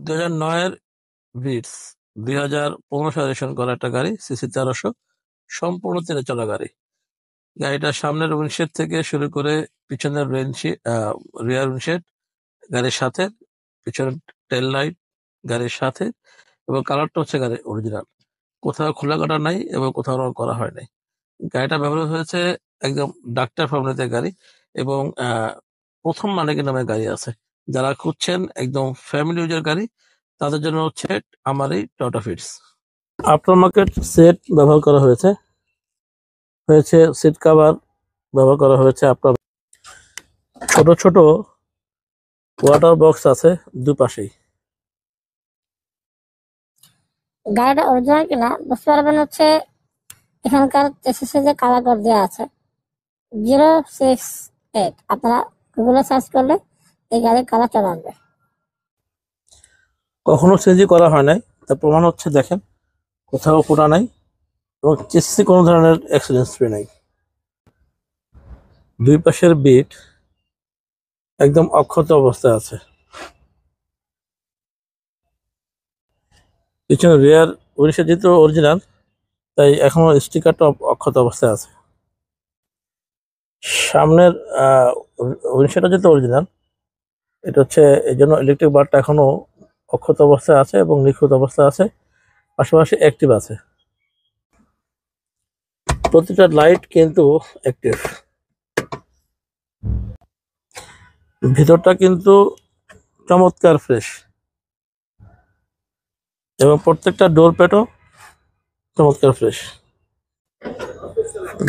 2009-এর Vitz, 2015 সালে registration করা একটা গাড়ি, সিসি 1300, সম্পূর্ণ তেলে চলা গাড়ি। গাড়িটার সামনের উইন্ডশেড থেকে শুরু করে পিছনের রিয়ার উইন্ডশেড গাড়ির সাথে, পিছনের টেল লাইট গাড়ির সাথে, এবং কালারটা হচ্ছে গাড়ির অরিজিনাল। কোথাও খোলা কাটা নাই এবং কোথাও রং করা হয় নাই। গাড়িটা ব্যবহার হয়েছে একদম ডাক্তার ফ্যামিলিতে গাড়ি, এবং প্রথম মালিকের নামে গাড়ি আছে। যারা খুঁজছেন একদম ফ্যামিলি ইউজের গাড়ি, তাদের জন্য হচ্ছে আমার এই Toyota fits. After market set ব্যবহার করা হয়েছে, সিট কাভার ব্যবহার করা হয়েছে। আপনার ছোট ছোট ওয়াটার বক্স আছে দুপাশেই। গাড়িটা অরিজিনাল কিনা বুঝতে পারবেন হচ্ছে এখানকার চেসিসে যে কালার কোড দেওয়া আছে 068। আপনারা গুগলে সার্চ করলে এই গাড়ির কালার চলে আসবে। কখনো চেঞ্জই করা হয় নাই, তার প্রমাণ হচ্ছে দেখেন, কোথাও ফোটা নাই এবং চেসিসে কোনো ধরনের অ্যাক্সিডেন্ট হিস্ট্রি নাই। দুই পাশের বিট একদম অক্ষত অবস্থায় আছে। পিছনে রিয়ার উইন্ডশেড যেহেতু অরিজিনাল, তাই এখনো স্টিকারটা অক্ষত অবস্থায় আছে। সামনের উইন্ডশেডটা যেহেতু অরিজিনাল, এটা হচ্ছে এই জন্য ইলেকট্রিক বারটা এখনো অক্ষত অবস্থায় আছে এবং নিখুঁত অবস্থায় আছে, পাশাপাশি অ্যাক্টিভ আছে। প্রতিটা লাইট কিন্তু অ্যাক্টিভ। ভিতরটা কিন্তু চমৎকার ফ্রেশ, এবং প্রত্যেকটা ডোর প্যাডও চমৎকার ফ্রেশ।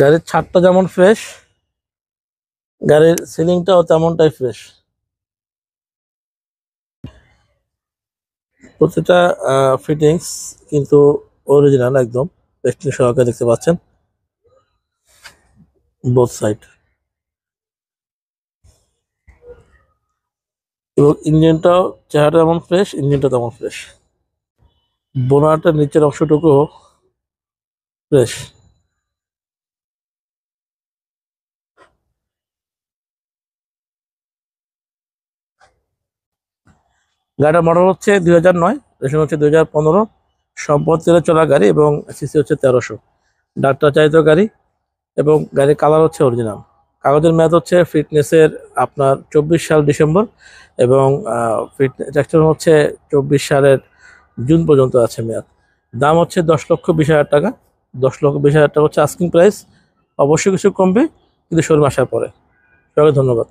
গাড়ির ছাদটা যেমন ফ্রেশ, গাড়ির সিলিংটাও তেমনটাই ফ্রেশ। প্রতিটা ফিটিংস কিন্তু অরিজিনাল একদম, পেস্টিং সহকারে দেখতে পাচ্ছেন বোথ সাইড। এবং ইঞ্জিনটাও, চেহারাটা যেমন ফ্রেশ, ইঞ্জিনটা তেমন ফ্রেশ। বোনাটের নিচের অংশটুকু ফ্রেশ। গাড়িটার মডেল হচ্ছে 2009, রেশন হচ্ছে 2015, সম্পদ তেলে চলা গাড়ি এবং সিসি হচ্ছে 1300। ডাক্তার চালিত গাড়ি এবং গাড়ির কালার হচ্ছে অরিজিনাল। কাগজের মেয়াদ হচ্ছে ফিটনেসের আপনার 24 সাল ডিসেম্বর, এবং ট্যাক্সের হচ্ছে 24 সালের জুন পর্যন্ত আছে মেয়াদ। দাম হচ্ছে 10,20,000 টাকা। 10,20,000 টাকা হচ্ছে আস্কিং প্রাইস। অবশ্যই কিছু কমবে কিন্তু শোরুম আসার পরে। সবাইকে ধন্যবাদ।